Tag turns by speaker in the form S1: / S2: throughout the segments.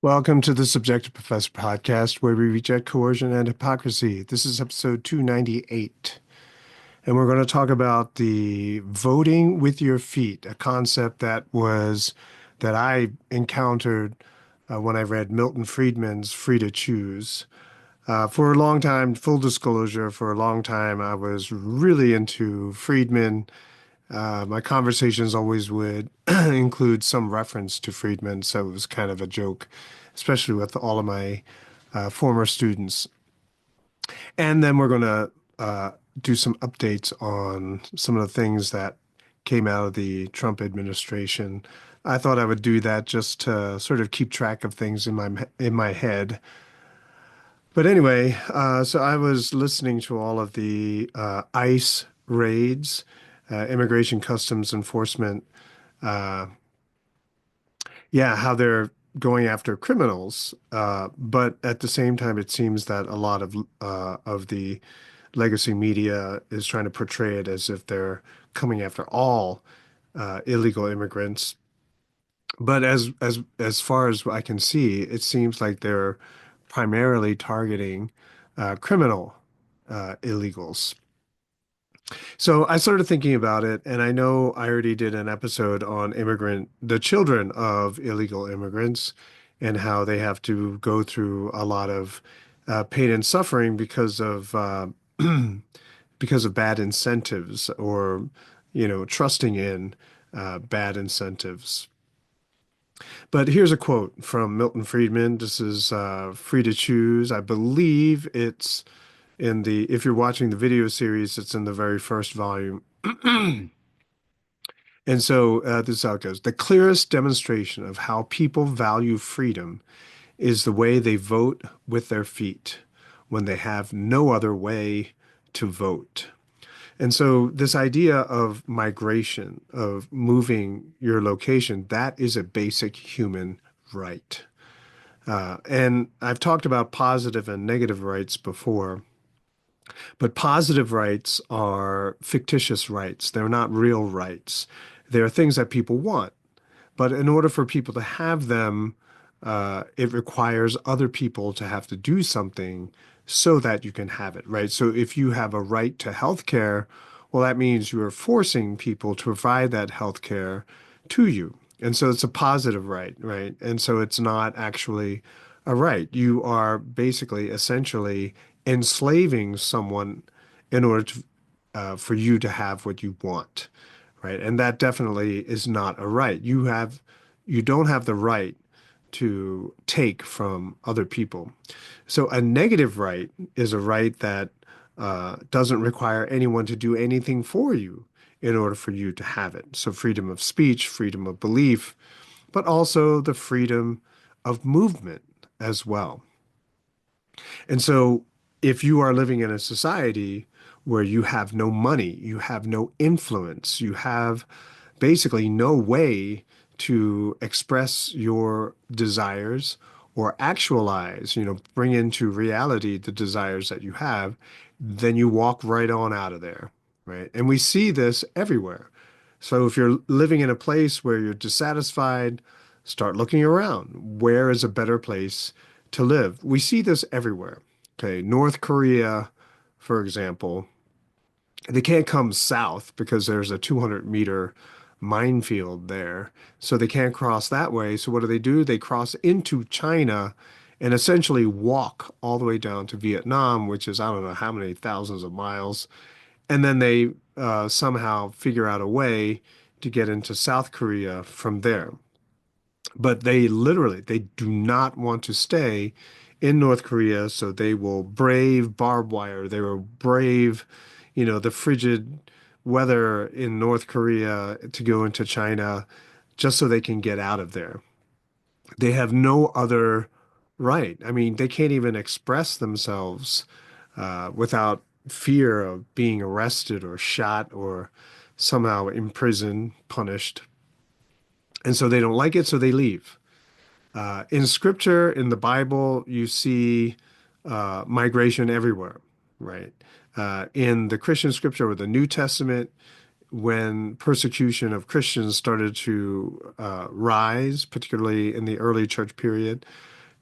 S1: Welcome to the Subjective Professor podcast, where we reject coercion and hypocrisy. This is episode 298, and we're going to talk about the voting with your feet, a concept that I encountered when I read Milton Friedman's Free to Choose. For a long time, full disclosure, for a long time, I was really into Friedman. My conversations always would include some reference to Friedman, so it was kind of a joke, especially with all of my former students. And then we're going to do some updates on some of the things that came out of the Trump administration. I thought I would do that just to sort of keep track of things in my head. But anyway, so I was listening to all of the ICE raids, Immigration Customs Enforcement, uh, yeah, how they're going after criminals. But at the same time, it seems that a lot of the legacy media is trying to portray it as if they're coming after all illegal immigrants. But as far as I can see, it seems like they're primarily targeting criminal illegals. So I started thinking about it, and I know I already did an episode on the children of illegal immigrants, and how they have to go through a lot of pain and suffering because of bad incentives or, trusting in bad incentives. But here's a quote from Milton Friedman. This is Free to Choose. I believe it's if you're watching the video series, it's in the very first volume. And so this is how it goes. The clearest demonstration of how people value freedom is the way they vote with their feet when they have no other way to vote. And so this idea of migration, of moving your location, that is a basic human right. And I've talked about positive and negative rights before, but positive rights are fictitious rights. They're not real rights. They're things that people want. But in order for people to have them, it requires other people to have to do something so that you can have it, right? So if you have a right to health care, well, that means you are forcing people to provide that health care to you. And so it's a positive right, right? And so it's not actually a right. You are basically, essentially enslaving someone in order for you to have what you want, right? And that definitely is not a right. You don't have the right to take from other people. So a negative right is a right that doesn't require anyone to do anything for you in order for you to have it. So freedom of speech, freedom of belief, but also the freedom of movement as well. And so if you are living in a society where you have no money, you have no influence, you have basically no way to express your desires or actualize, bring into reality the desires that you have, then you walk right on out of there, right? And we see this everywhere. So if you're living in a place where you're dissatisfied, start looking around. Where is a better place to live? We see this everywhere. Okay, North Korea, for example, they can't come south because there's a 200-meter minefield there. So they can't cross that way. So what do? They cross into China and essentially walk all the way down to Vietnam, which is, I don't know how many thousands of miles. And then they somehow figure out a way to get into South Korea from there. But they do not want to stay in North Korea, so they will brave barbed wire. They will brave, the frigid weather in North Korea to go into China just so they can get out of there. They have no other right. I mean, they can't even express themselves without fear of being arrested or shot or somehow imprisoned, punished. And so they don't like it, so they leave. In scripture, in the Bible, you see migration everywhere, right? In the Christian scripture or the New Testament, when persecution of Christians started to rise, particularly in the early church period,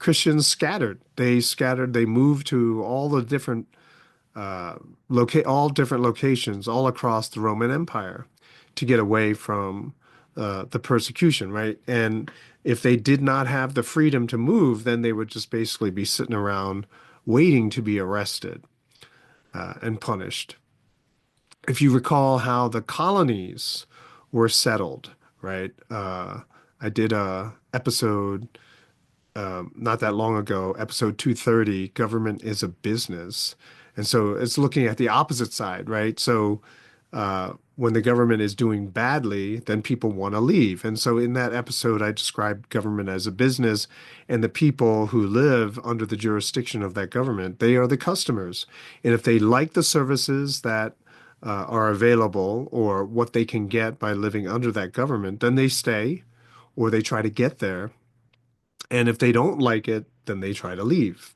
S1: Christians scattered. They scattered. They moved to all the different all different locations all across the Roman Empire to get away from the persecution, right? And if they did not have the freedom to move, then they would just basically be sitting around waiting to be arrested and punished. If you recall how the colonies were settled, right? I did a episode not that long ago, episode 230, Government is a Business. And so it's looking at the opposite side, right? So when the government is doing badly, then people want to leave. And so in that episode, I described government as a business, and the people who live under the jurisdiction of that government, they are the customers. And if they like the services that are available or what they can get by living under that government, then they stay or they try to get there. And if they don't like it, then they try to leave.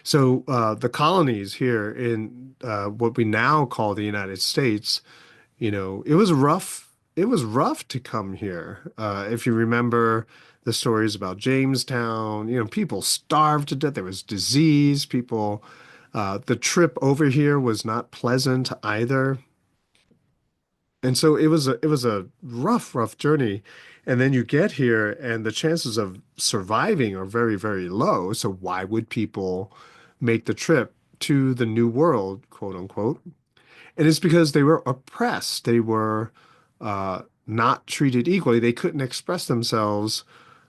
S1: So the colonies here in what we now call the United States, it was rough. It was rough to come here. If you remember the stories about Jamestown, people starved to death. There was disease. The trip over here was not pleasant either. And so it was a rough, rough journey. And then you get here and the chances of surviving are very, very low. So why would people make the trip to the new world, quote unquote? And it's because they were oppressed. They were not treated equally. They couldn't express themselves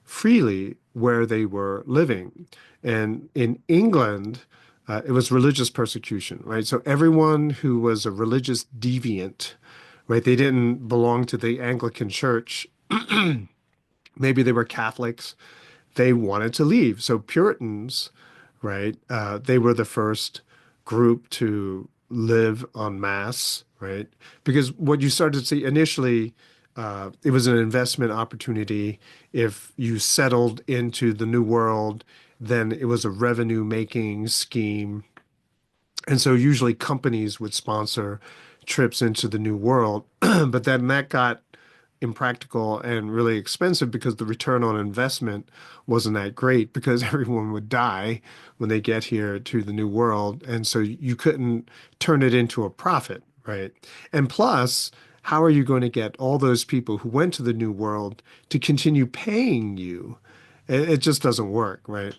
S1: freely where they were living. And in England, it was religious persecution, right? So everyone who was a religious deviant, right? They didn't belong to the Anglican Church. Maybe they were Catholics. They wanted to leave. So Puritans, right? They were the first group to live en masse, right? Because what you started to see initially, it was an investment opportunity. If you settled into the New World, then it was a revenue making scheme. And so usually companies would sponsor trips into the New World, but then that got impractical and really expensive because the return on investment wasn't that great because everyone would die when they get here to the New World. And so you couldn't turn it into a profit, right? And plus, how are you going to get all those people who went to the New World to continue paying you? It just doesn't work, right?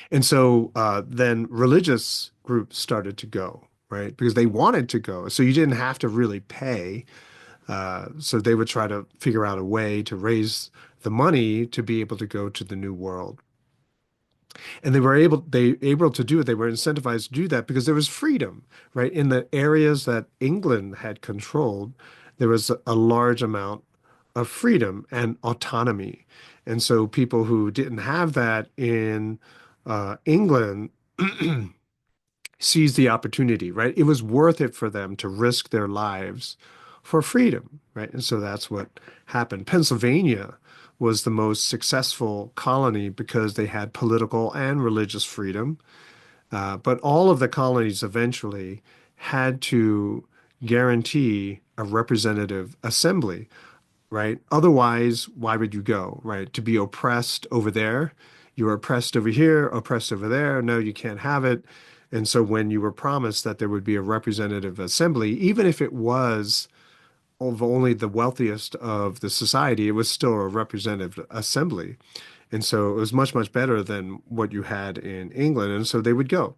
S1: And so then religious groups started to go, right? Because they wanted to go. So you didn't have to really pay. So they would try to figure out a way to raise the money to be able to go to the New World. And they able to do it. They were incentivized to do that because there was freedom, right? In the areas that England had controlled, there was a large amount of freedom and autonomy. And so people who didn't have that in England seized the opportunity, right? It was worth it for them to risk their lives for freedom, right? And so that's what happened. Pennsylvania was the most successful colony because they had political and religious freedom. But all of the colonies eventually had to guarantee a representative assembly, right? Otherwise, why would you go, right? To be oppressed over there, you were oppressed over here, oppressed over there. No, you can't have it. And so when you were promised that there would be a representative assembly, even if it was of only the wealthiest of the society, it was still a representative assembly. And so it was much, much better than what you had in England. And so they would go.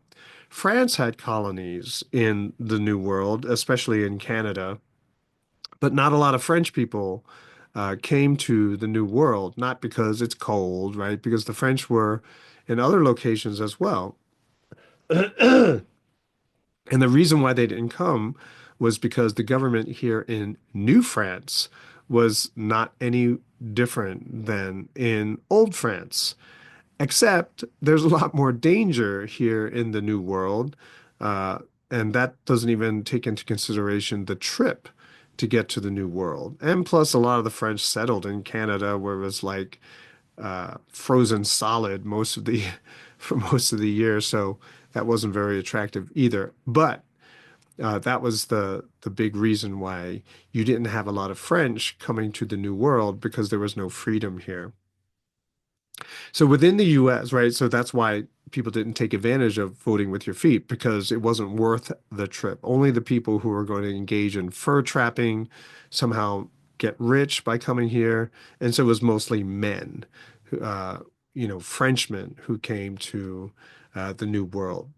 S1: France had colonies in the New World, especially in Canada, but not a lot of French people came to the New World, not because it's cold, right? Because the French were in other locations as well. And the reason why they didn't come was because the government here in New France was not any different than in Old France, except there's a lot more danger here in the New World. Uh, and that doesn't even take into consideration the trip to get to the New World. And plus, a lot of the French settled in Canada where it was like frozen solid most of the for most of the year. So that wasn't very attractive either. But that was the big reason why you didn't have a lot of French coming to the New World because there was no freedom here. So within the US, right? So that's why people didn't take advantage of voting with your feet because it wasn't worth the trip. Only the people who are going to engage in fur trapping somehow get rich by coming here. And so it was mostly men, uh, Frenchmen who came to the New World.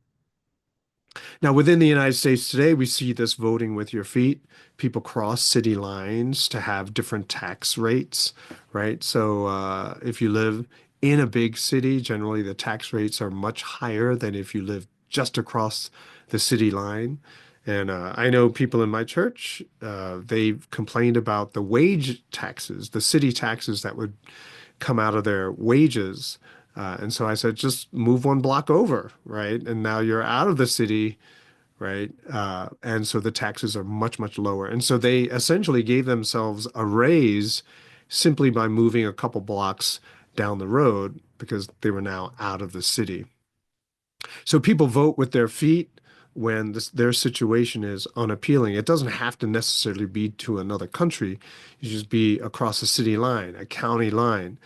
S1: Now, within the United States today, we see this voting with your feet. People cross city lines to have different tax rates, right? So, if you live in a big city, generally the tax rates are much higher than if you live just across the city line. And I know people in my church, they've complained about the wage taxes, the city taxes that would come out of their wages. And so I said, just move one block over, right? And now you're out of the city, right? And so the taxes are much, much lower. And so they essentially gave themselves a raise simply by moving a couple blocks down the road because they were now out of the city. So people vote with their feet when their situation is unappealing. It doesn't have to necessarily be to another country. You just be across a city line, a county line.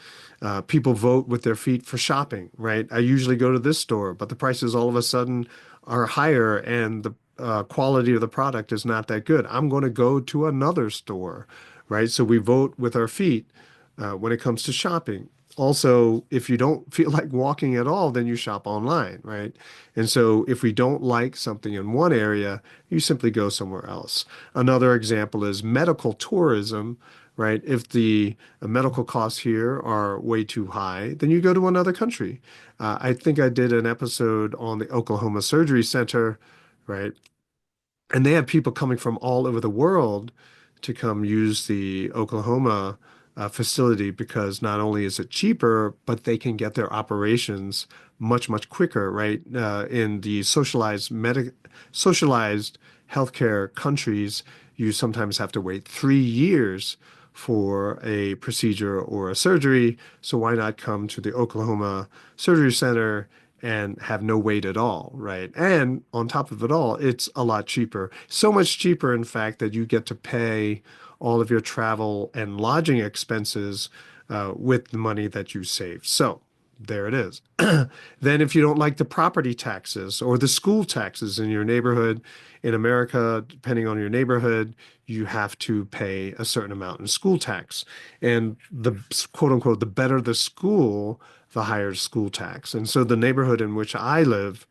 S1: People vote with their feet for shopping, right? I usually go to this store, but the prices all of a sudden are higher and the quality of the product is not that good. I'm going to go to another store, right? So we vote with our feet when it comes to shopping. Also, if you don't feel like walking at all, then you shop online, right? And so if we don't like something in one area, you simply go somewhere else. Another example is medical tourism, right? If the medical costs here are way too high, then you go to another country. I think I did an episode on the Oklahoma Surgery Center, right? And they have people coming from all over the world to come use the Oklahoma facility because not only is it cheaper, but they can get their operations much, much quicker, right? In the socialized healthcare countries, you sometimes have to wait 3 years for a procedure or a surgery. So why not come to the Oklahoma Surgery Center and have no wait at all, right? And on top of it all, it's a lot cheaper. So much cheaper, in fact, that you get to pay all of your travel and lodging expenses with the money that you save. So there it is. Then, if you don't like the property taxes or the school taxes in your neighborhood, in America, depending on your neighborhood, you have to pay a certain amount in school tax. And the quote unquote, the better the school, the higher school tax. And so the neighborhood in which I live,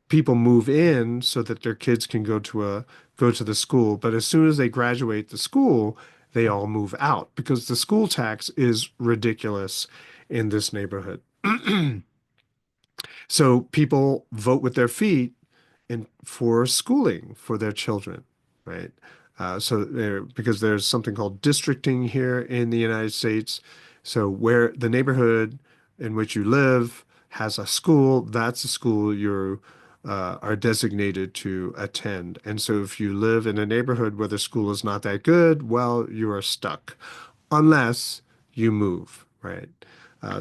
S1: people move in so that their kids can go to the school. But as soon as they graduate the school, they all move out because the school tax is ridiculous in this neighborhood. So people vote with their feet in for schooling for their children, right? So there, because there's something called districting here in the United States. So where the neighborhood in which you live has a school, that's the school you are designated to attend. And so if you live in a neighborhood where the school is not that good, well, you are stuck unless you move, right?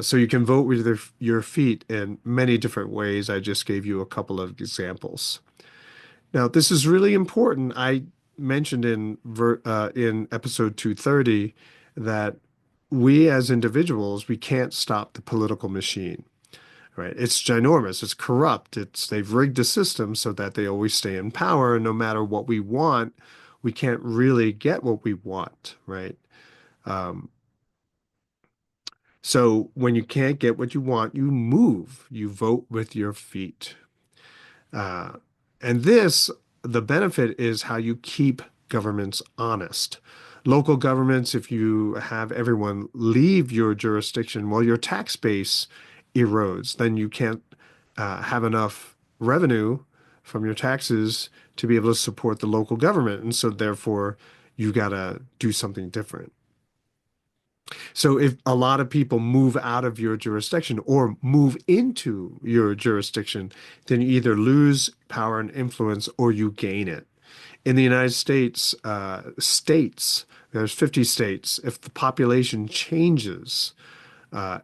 S1: So you can vote with your feet in many different ways. I just gave you a couple of examples. Now, this is really important. I mentioned in episode 230 that we as individuals, we can't stop the political machine, right? It's ginormous. It's corrupt. They've rigged the system so that they always stay in power. And no matter what we want, we can't really get what we want, right? Um, so when you can't get what you want, you move. You vote with your feet. Uh, and this, the benefit is how you keep governments honest. Local governments, if you have everyone leave your jurisdiction, well, your tax base erodes. Then you can't have enough revenue from your taxes to be able to support the local government. And so therefore, you got to do something different. So if a lot of people move out of your jurisdiction or move into your jurisdiction, then you either lose power and influence or you gain it. In the United States, there's 50 states. If the population changes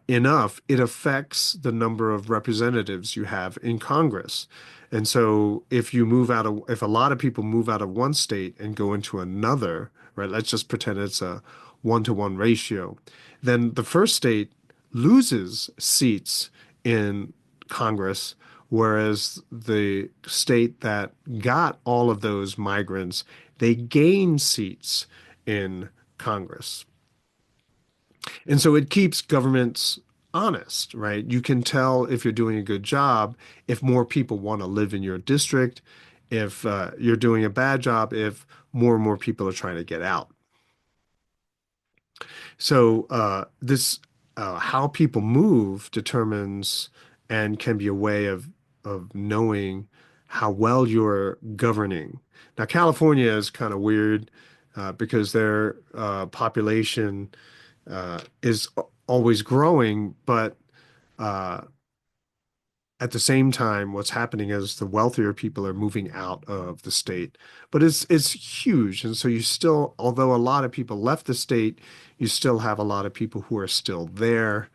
S1: enough, it affects the number of representatives you have in Congress. And so if a lot of people move out of one state and go into another, right, let's just pretend it's a 1-to-1 ratio, then the first state loses seats in Congress, whereas the state that got all of those migrants, they gain seats in Congress. And so it keeps governments honest, right? You can tell if you're doing a good job if more people want to live in your district, if you're doing a bad job, if more and more people are trying to get out. So this how people move determines and can be a way of knowing how well you're governing. Now, California is kind of weird because their population is always growing, but uh, at the same time, what's happening is the wealthier people are moving out of the state. But it's huge, and so you still, although a lot of people left the state, you still have a lot of people who are still there,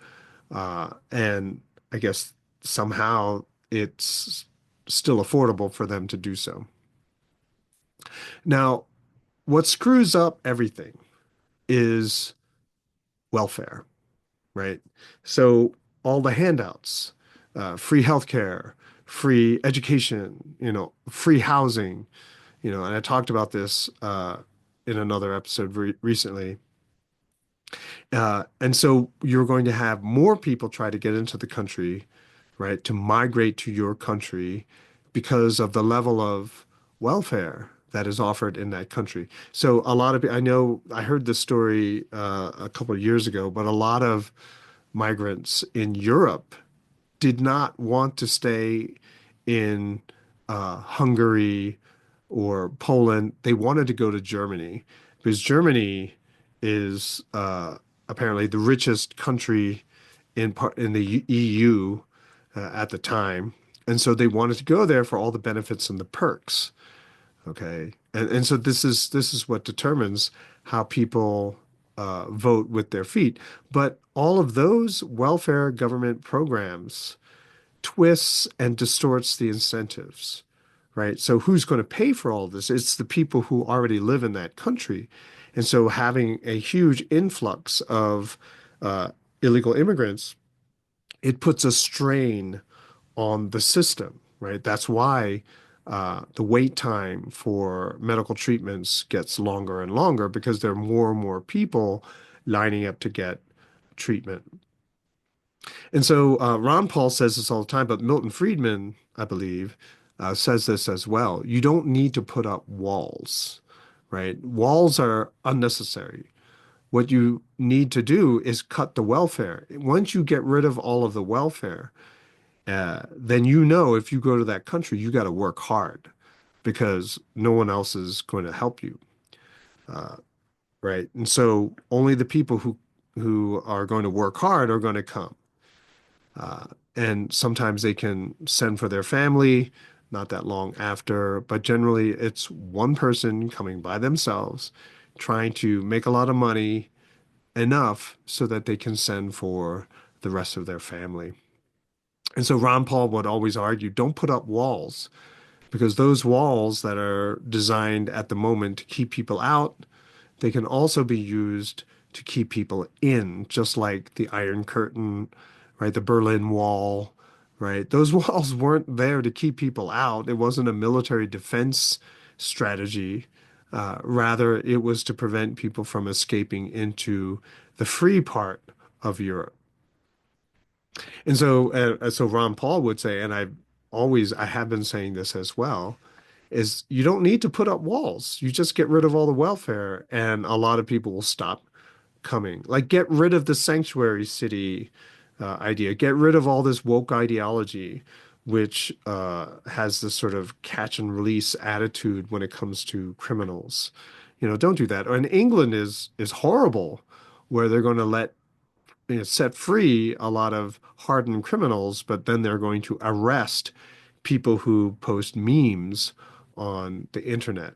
S1: and I guess somehow it's still affordable for them to do so. Now, what screws up everything is welfare, right? So all the handouts, free healthcare, free education, free housing, and I talked about this in another episode recently. And so you're going to have more people try to get into the country, right, to migrate to your country because of the level of welfare that is offered in that country. So a lot of, I know I heard this story a couple of years ago, but a lot of migrants in Europe did not want to stay in Hungary or Poland. They wanted to go to Germany because Germany is apparently the richest country in the EU at the time, and so they wanted to go there for all the benefits and the perks. Okay, and so this is what determines how people vote with their feet. But all of those welfare government programs twists and distorts the incentives, right? So who's going to pay for all this? It's the people who already live in that country. And so having a huge influx of uh, illegal immigrants, it puts a strain on the system, right? That's why the wait time for medical treatments gets longer and longer because there are more and more people lining up to get treatment. And so Ron Paul says this all the time, but Milton Friedman, I believe, says this as well. You don't need to put up walls, right? Walls are unnecessary. What you need to do is cut the welfare. Once you get rid of all of the welfare, then if you go to that country, you got to work hard because no one else is going to help you, right? And so only the people who are going to work hard are going to come. Uh, and sometimes they can send for their family not that long after, but generally it's one person coming by themselves, trying to make a lot of money, enough so that they can send for the rest of their family. And so Ron Paul would always argue, don't put up walls because those walls that are designed at the moment to keep people out, they can also be used to keep people in, just like the Iron Curtain, right? The Berlin Wall, right? Those walls weren't there to keep people out. It wasn't a military defense strategy. Rather, it was to prevent people from escaping into the free part of Europe. And so Ron Paul would say, and I have been saying this as well, is you don't need to put up walls. You just get rid of all the welfare, and a lot of people will stop coming. Like, get rid of the sanctuary city idea. Get rid of all this woke ideology, which has this sort of catch and release attitude when it comes to criminals. Don't do that. And England is horrible, where they're going to set free a lot of hardened criminals, but then they're going to arrest people who post memes on the internet.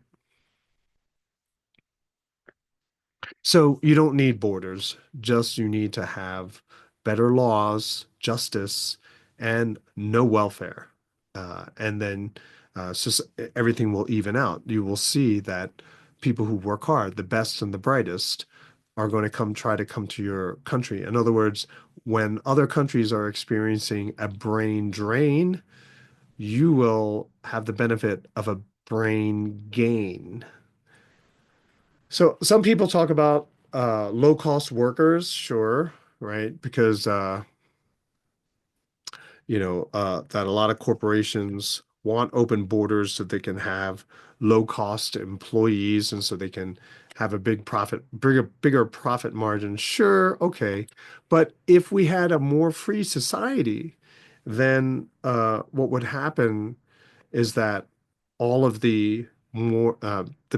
S1: So you don't need borders, just you need to have better laws, justice, and no welfare. And then so everything will even out. You will see that people who work hard, the best and the brightest, are going to try to come to your country. In other words, when other countries are experiencing a brain drain, you will have the benefit of a brain gain. So some people talk about low cost workers, sure, right? Because that a lot of corporations want open borders so they can have low cost employees and so they can have a bigger profit margin. Sure, okay. But if we had a more free society, then what would happen is that all of the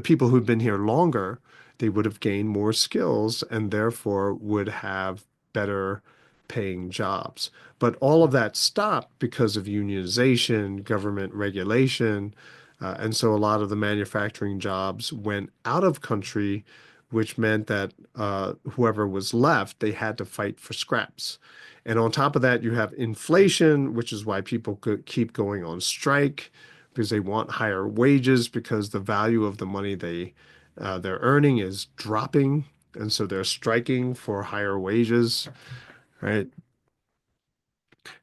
S1: people who've been here longer, they would have gained more skills and therefore would have better paying jobs. But all of that stopped because of unionization, government regulation, and so a lot of the manufacturing jobs went out of country, which meant that whoever was left, they had to fight for scraps. And on top of that, you have inflation, which is why people could keep going on strike because they want higher wages because the value of the money they're earning is dropping, and so they're striking for higher wages, right?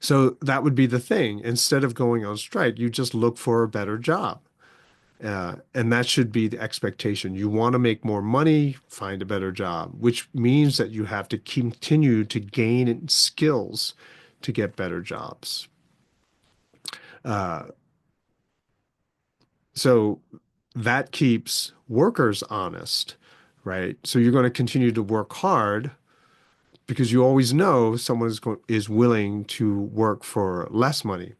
S1: So that would be the thing. Instead of going on strike, you just look for a better job. And that should be the expectation. You want to make more money, find a better job, which means that you have to continue to gain skills to get better jobs. Uh, so that keeps workers honest, right? So you're going to continue to work hard because you always know is willing to work for less money.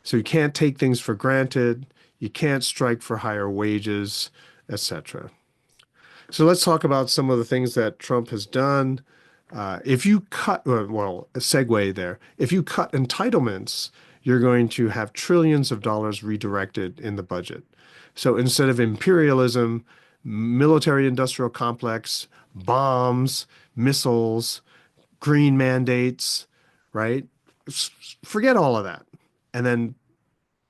S1: So you can't take things for granted. You can't strike for higher wages, etc. So let's talk about some of the things that Trump has done. If you cut, well, a segue there. If you cut entitlements, you're going to have trillions of dollars redirected in the budget. So instead of imperialism, military industrial complex, bombs, missiles, green mandates, right? Forget all of that. And then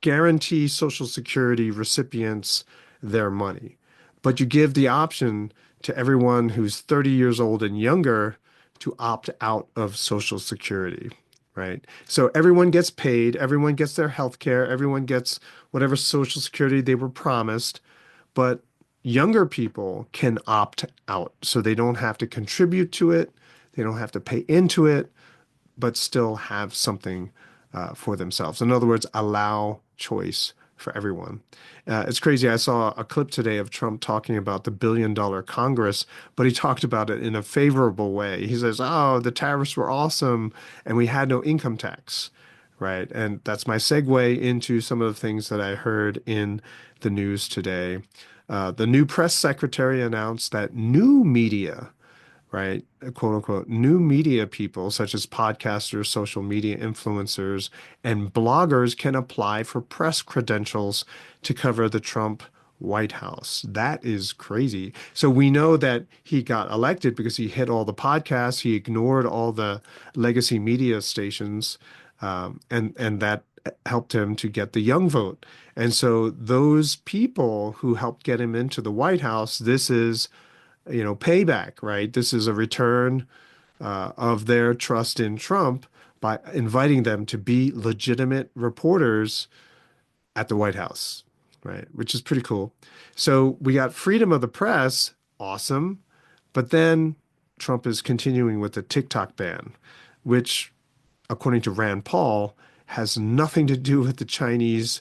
S1: guarantee Social Security recipients their money. But you give the option to everyone who's 30 years old and younger to opt out of Social Security, right? So everyone gets paid, everyone gets their health care, everyone gets whatever Social Security they were promised, but younger people can opt out. So they don't have to contribute to it, they don't have to pay into it, but still have something for themselves. In other words, allow choice for everyone. It's crazy. I saw a clip today of Trump talking about the $1 billion Congress, but he talked about it in a favorable way. He says, "Oh, the tariffs were awesome, and we had no income tax." Right. And that's my segue into some of the things that I heard in the news today. The new press secretary announced that new media, right? Quote unquote, new media people such as podcasters, social media influencers, and bloggers can apply for press credentials to cover the Trump White House. That is crazy. So we know that he got elected because he hit all the podcasts, he ignored all the legacy media stations, and that helped him to get the young vote. And so those people who helped get him into the White House, this is payback, right? This is a return of their trust in Trump by inviting them to be legitimate reporters at the White House, right? Which is pretty cool. So we got freedom of the press, awesome. But then Trump is continuing with the TikTok ban, which, according to Rand Paul, has nothing to do with the Chinese,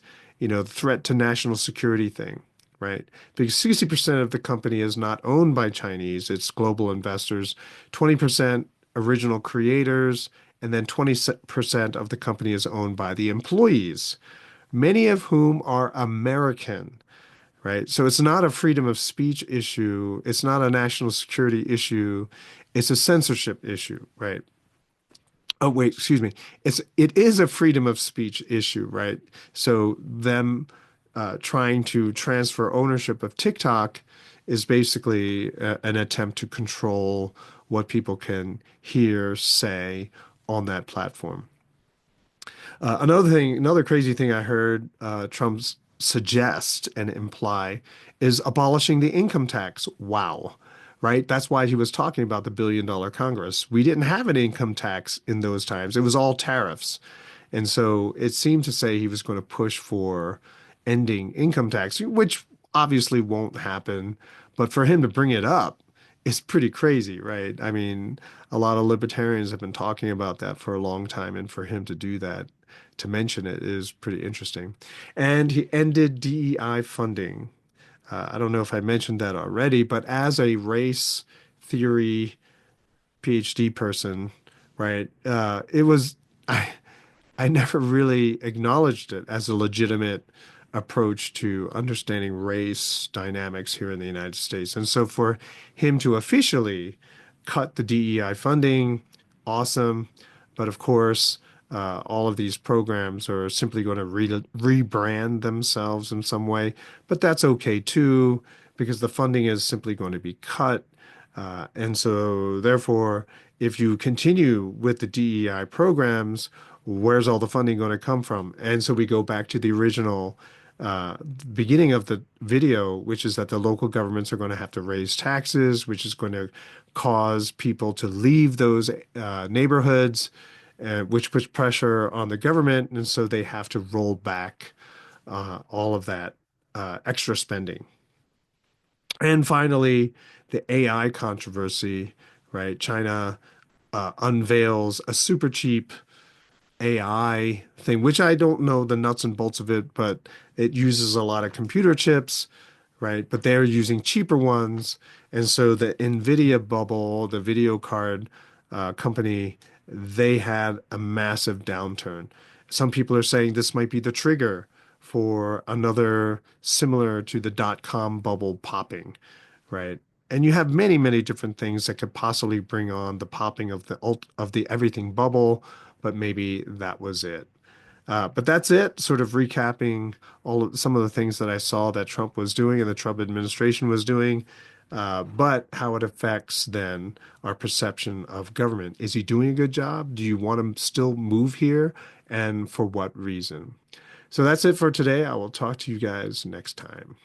S1: threat to national security thing, right? Because 60% of the company is not owned by Chinese, it's global investors, 20% original creators, and then 20% of the company is owned by the employees, many of whom are American, right? So it's not a freedom of speech issue, it's not a national security issue, it's a censorship issue, right? Oh, wait, excuse me. It is a freedom of speech issue, right? So them trying to transfer ownership of TikTok is basically an attempt to control what people can hear, say on that platform. Another crazy thing I heard Trump suggest and imply is abolishing the income tax. Wow. right? That's why he was talking about the billion-dollar Congress. We didn't have an income tax in those times. It was all tariffs. And so it seemed to say he was going to push for ending income tax, which obviously won't happen. But for him to bring it up is pretty crazy, right? I mean, a lot of libertarians have been talking about that for a long time, and for him to do that, to mention it, is pretty interesting. And he ended DEI funding. I don't know if I mentioned that already, but as a race theory PhD person, right? It was I never really acknowledged it as a legitimate approach to understanding race dynamics here in the United States. And so for him to officially cut the DEI funding, awesome. But of course, all of these programs are simply going to rebrand themselves in some way. But that's okay too, because the funding is simply going to be cut. And so, therefore, if you continue with the DEI programs, where's all the funding going to come from? And so we go back to the original uh, beginning of the video, which is that the local governments are going to have to raise taxes, which is going to cause people to leave those neighborhoods, which puts pressure on the government. And so they have to roll back all of that extra spending. And finally, the AI controversy, right? China unveils a super cheap AI thing, which I don't know the nuts and bolts of it, but it uses a lot of computer chips, right? But they're using cheaper ones. And so the NVIDIA bubble, the video card company, they had a massive downturn. Some people are saying this might be the trigger for another similar to the dot-com bubble popping, right? And you have many, many different things that could possibly bring on the popping of the everything bubble, but maybe that was it. But that's it, sort of recapping some of the things that I saw that Trump was doing and the Trump administration was doing, but how it affects then our perception of government. Is he doing a good job? Do you want to still move here? And for what reason? So that's it for today. I will talk to you guys next time.